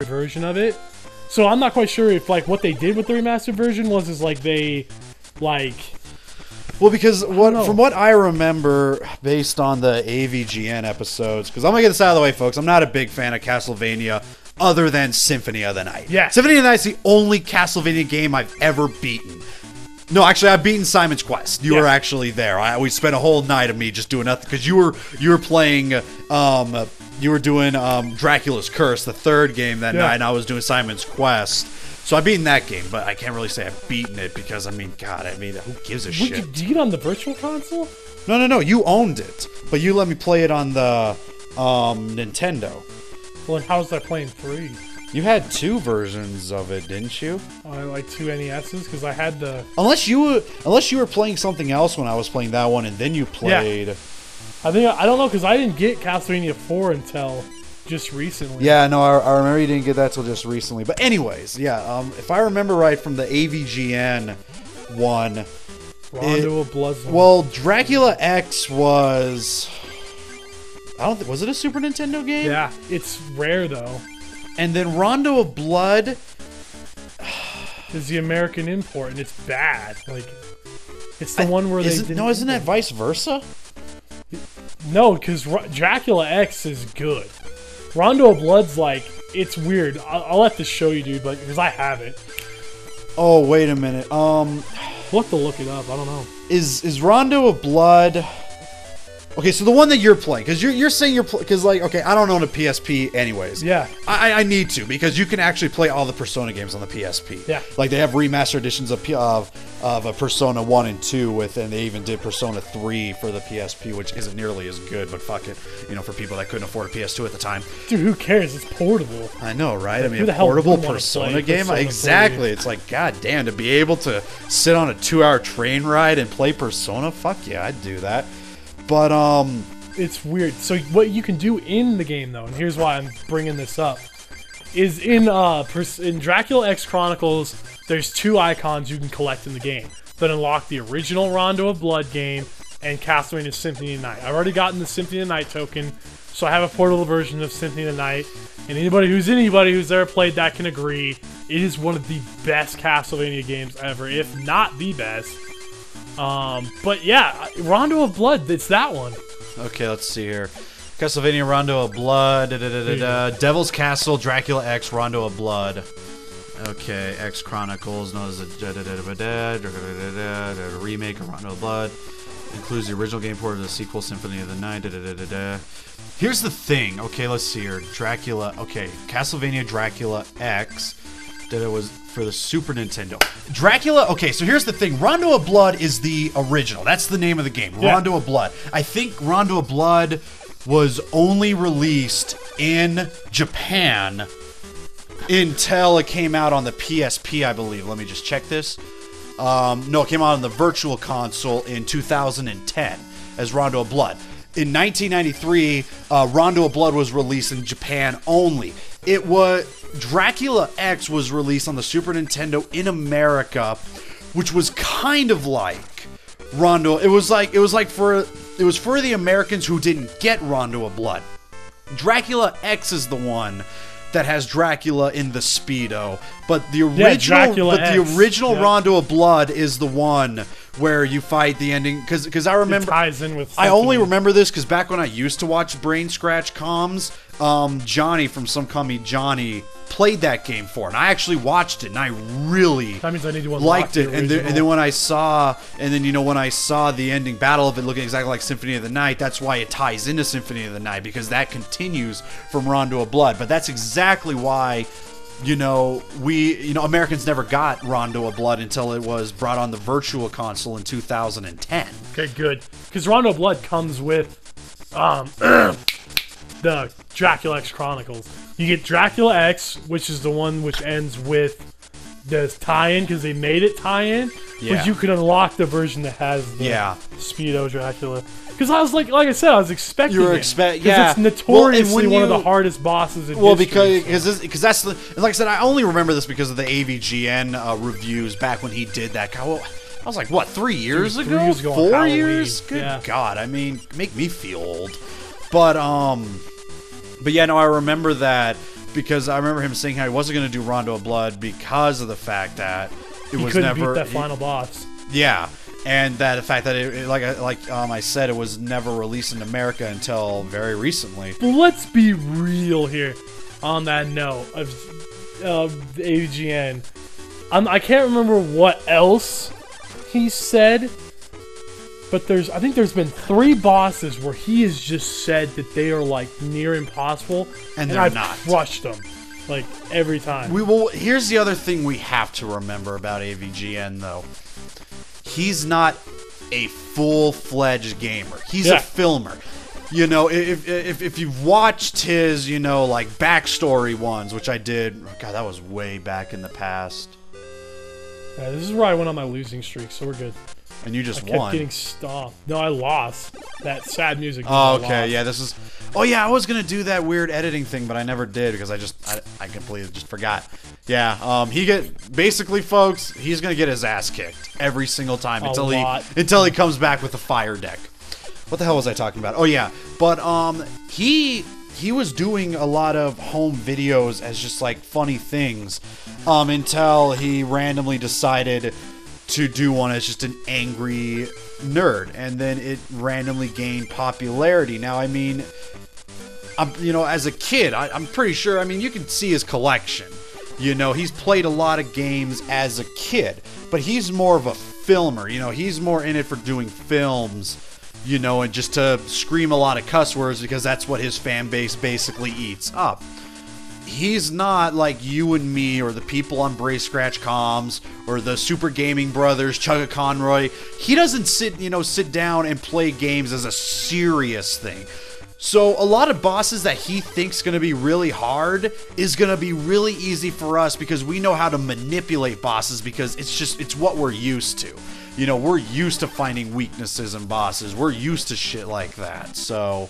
version of it. So I'm not quite sure if like what they did with the remastered version was like they like. Well, because from what I remember, based on the AVGN episodes, because I'm gonna get this out of the way, folks. I'm not a big fan of Castlevania, other than Symphony of the Night. Yeah, Symphony of the Night's the only Castlevania game I've ever beaten. No, actually, I've beaten Simon's Quest. You were actually there. We spent a whole night of me just doing nothing because you were playing. You were doing Dracula's Curse, the third game that night, and I was doing Simon's Quest. So I've beaten that game, but I can't really say I've beaten it because, I mean, God, who gives a shit? Did you get on the Virtual Console? No. You owned it, but you let me play it on the Nintendo. Well, how was that playing free? You had 2 versions of it, didn't you? Like 2 NESs, because I had the... Unless you were playing something else when I was playing that one, and then you played... Yeah. I don't know, because I didn't get Castlevania 4 until... just recently. Yeah, no, I remember you didn't get that till just recently. But anyways, yeah, if I remember right from the AVGN one, Rondo of Blood. Well, Dracula X was, was it a Super Nintendo game? Yeah, it's rare though. And then Rondo of Blood is the American import, and it's bad. Like, it's the one where isn't that vice versa? No, because Dracula X is good. Rondo of Blood's like, it's weird. I'll have to show you, dude, because I have it. Oh, wait a minute. We'll have to look it up. I don't know. Is Rondo of Blood... Okay, so the one that you're playing, because you're saying because like, okay, I don't own a PSP anyways. Yeah. I need to, because you can actually play all the Persona games on the PSP. Yeah. Like, they have remaster editions of Persona 1 and 2 and they even did Persona 3 for the PSP, which isn't nearly as good, but fuck it, for people that couldn't afford a PS2 at the time. Dude, who cares? It's portable. I know, right? Like, I mean, a portable Persona game? Exactly. It's like, god damn, to be able to sit on a 2-hour train ride and play Persona? Fuck yeah, I'd do that. But, it's weird. So what you can do in the game, though, and here's why I'm bringing this up, is in Dracula X Chronicles, there's 2 icons you can collect in the game that unlock the original Rondo of Blood game and Castlevania Symphony of the Night. I've already gotten the Symphony of the Night token, so I have a portable version of Symphony of the Night, and anybody who's ever played that can agree, it is one of the best Castlevania games ever, if not the best. But yeah, Rondo of Blood, it's that one. Okay, let's see here. Castlevania Rondo of Blood, Devil's Castle, Dracula X, Rondo of Blood. Okay, X Chronicles, known as a remake of Rondo of Blood. Includes the original game port of the sequel, Symphony of the Night. Here's the thing. Okay, let's see here. Dracula. Okay, Castlevania Dracula X. That it was for the Super Nintendo. Dracula, okay, so here's the thing. Rondo of Blood is the original. That's the name of the game, Rondo of Blood. I think Rondo of Blood was only released in Japan until it came out on the PSP, I believe. Let me just check this. No, it came out on the Virtual Console in 2010 as Rondo of Blood. In 1993, Rondo of Blood was released in Japan only. Dracula X was released on the Super Nintendo in America, which was kind of like Rondo. It was for the Americans who didn't get Rondo of Blood. Dracula X is the one that has Dracula in the Speedo, but the original Rondo of Blood is the one where you fight the ending, because I remember it ties in with I only remember this because back when I used to watch Brain Scratch comms, Johnny from Some Call Me Johnny played that game for, and I actually watched it, and I really liked it. And then when I saw the ending battle of it looking exactly like Symphony of the Night, that's why it ties into Symphony of the Night, because that continues from Rondo of Blood. But that's exactly why Americans never got Rondo of Blood until it was brought on the Virtual Console in 2010. Okay, good. Because Rondo of Blood comes with the Dracula X Chronicles. You get Dracula X, which is the one which ends with the tie-in, because they made it tie-in. Yeah. But you can unlock the version that has the Speedo Dracula. Because I was like I said, I was expecting because it's notoriously one of the hardest bosses in history. Because that's like I said, I only remember this because of the AVGN reviews back when he did that. I was like, what, 3 years ago? 3 years ago 4 years? Good God! I mean, make me feel old. But yeah, no, I remember that because I remember him saying how he wasn't going to do Rondo of Blood because of the fact that it was couldn't never beat that final boss. Yeah, and that the fact that I said, it was never released in America until very recently. But let's be real here. On that note of AVGN, I can't remember what else he said, but I think there's been 3 bosses where he has just said that they are like near impossible, and they're I've not. Crushed them like every time. Here's the other thing we have to remember about AVGN though. He's not a full-fledged gamer. He's a filmer. You know, if you've watched his, you know, like backstory ones, which I did, God, that was way back in the past. Yeah, this is where I went on my losing streak, so we're good. And you just I kept won. getting stopped. No, I lost. That sad music. Oh, okay, yeah, this is. Oh yeah, I was gonna do that weird editing thing, but I never did because I completely just forgot. Yeah, basically, folks, he's gonna get his ass kicked every single time until he comes back with a fire deck. What the hell was I talking about? Oh yeah, but he was doing a lot of home videos as just like funny things, until he randomly decided to do one as just an angry nerd, and then it randomly gained popularity. Now, I mean, you know, as a kid, I'm pretty sure. I mean, you can see his collection. You know, he's played a lot of games as a kid, but he's more of a filmer. You know, he's more in it for doing films. You know, and just to scream a lot of cuss words because that's what his fan base basically eats up. He's not like you and me or the people on Bray Scratch Comms or the Super Gaming Brothers, Chugga Conroy. He doesn't sit down and play games as a serious thing. So a lot of bosses that he thinks going to be really hard is going to be really easy for us because we know how to manipulate bosses because it's what we're used to. You know, we're used to finding weaknesses in bosses. We're used to shit like that. So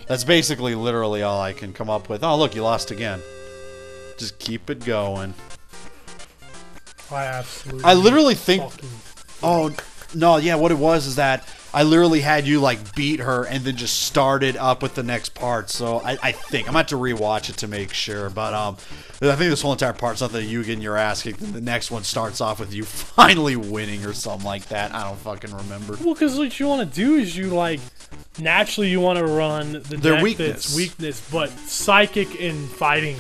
that's basically literally all I can come up with. Oh, look, you lost again. Just keep it going. I literally think... Oh, no, yeah, what it was is that I literally had you, like, beat her and then just started up with the next part. So I think... I'm going to have to rewatch it to make sure. But I think this whole entire part's not that you getting your ass kicked. And the next one starts off with you finally winning or something like that. I don't fucking remember. Well, because what you want to do is you, like... Naturally, you want to run their weakness, but psychic and fighting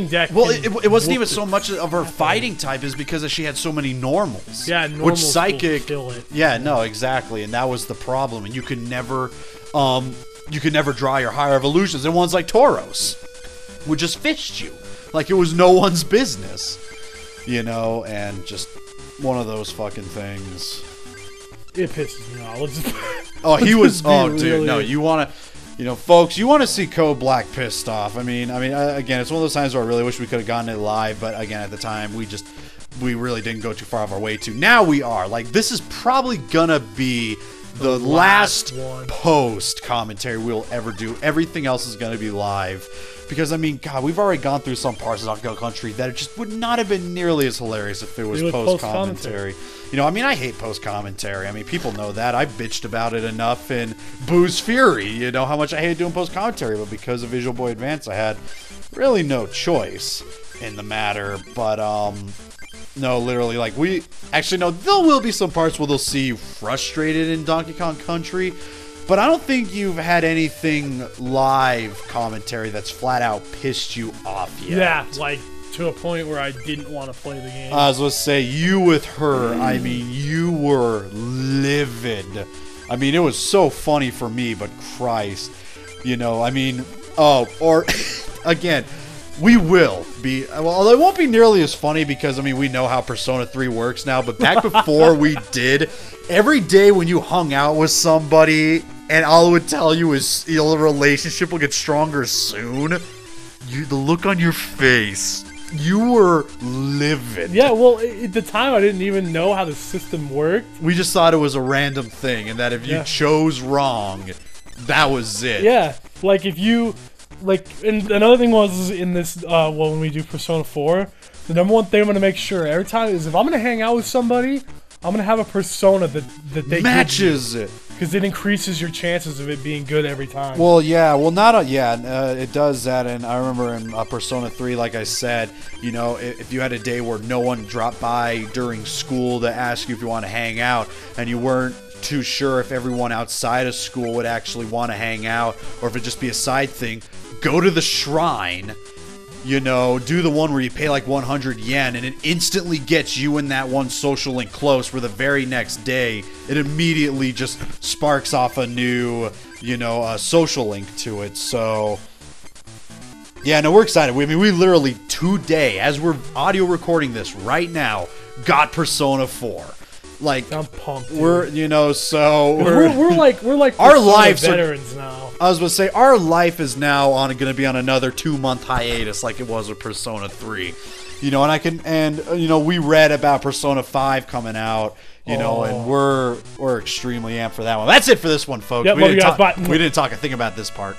deck. Well, it wasn't even so much of her fighting type, is because she had so many normals. Yeah, normals which psychic. Kill it. Yeah, no, exactly, and that was the problem. And you could never draw your higher evolutions. And ones like Tauros would just fist you like it was no one's business, you know, and just one of those fucking things. It pisses me off. Oh, he was. Oh, dude, no. You want to, you know, folks. You want to see Codeblack pissed off. I mean, again, it's one of those times where I really wish we could have gotten it live, but again, at the time, we really didn't go too far off our way to. Now we are. Like, this is probably gonna be the last post commentary we'll ever do. Everything else is gonna be live. Because, I mean, God, we've already gone through some parts of Donkey Kong Country that it just would not have been nearly as hilarious if it was post-commentary. You know, I mean, I hate post-commentary. I mean, people know that. I bitched about it enough in Boo's Fury, you know, how much I hate doing post-commentary. But because of Visual Boy Advance, I had really no choice in the matter. But, no, literally, like, there will be some parts where they'll see you frustrated in Donkey Kong Country. But I don't think you've had anything live commentary that's flat out pissed you off yet. Yeah, like to a point where I didn't want to play the game. I was going to say, you with her, I mean, you were livid. I mean, it was so funny for me, but Christ. You know, I mean, again, we will be, well, it won't be nearly as funny because, I mean, we know how Persona 3 works now, but back before we did, every day when you hung out with somebody and all it would tell you is the relationship will get stronger soon, the look on your face, you were livid. Yeah, well, at the time I didn't even know how the system worked. We just thought it was a random thing and that if you chose wrong, that was it. Yeah, like if you... Like, and another thing was in this, when we do Persona 4, the number one thing I'm going to make sure every time is if I'm going to hang out with somebody, I'm going to have a persona that they matches it. because it increases your chances of it being good every time. Well, yeah. Well, not it does that, and I remember in Persona 3, like I said, you know, if you had a day where no one dropped by during school to ask you if you want to hang out, and you weren't too sure if everyone outside of school would actually want to hang out, or if it'd just be a side thing, go to the shrine. You know, do the one where you pay like 100 yen and it instantly gets you in that one social link close for the very next day. It immediately just sparks off a new, you know, social link to it. So, yeah, no, we're excited. I mean, we literally today, as we're audio recording this right now, got Persona 4. Like, I'm pumped. Dude. We're, you know, so we're like our lives veterans now. I was going to say, our life is now going to be on another 2-month hiatus like it was with Persona 3. You know, and you know, we read about Persona 5 coming out, you know, and we're extremely amped for that one. That's it for this one, folks. Yep, We love you didn't guys. Bye. we didn't talk a thing about this part.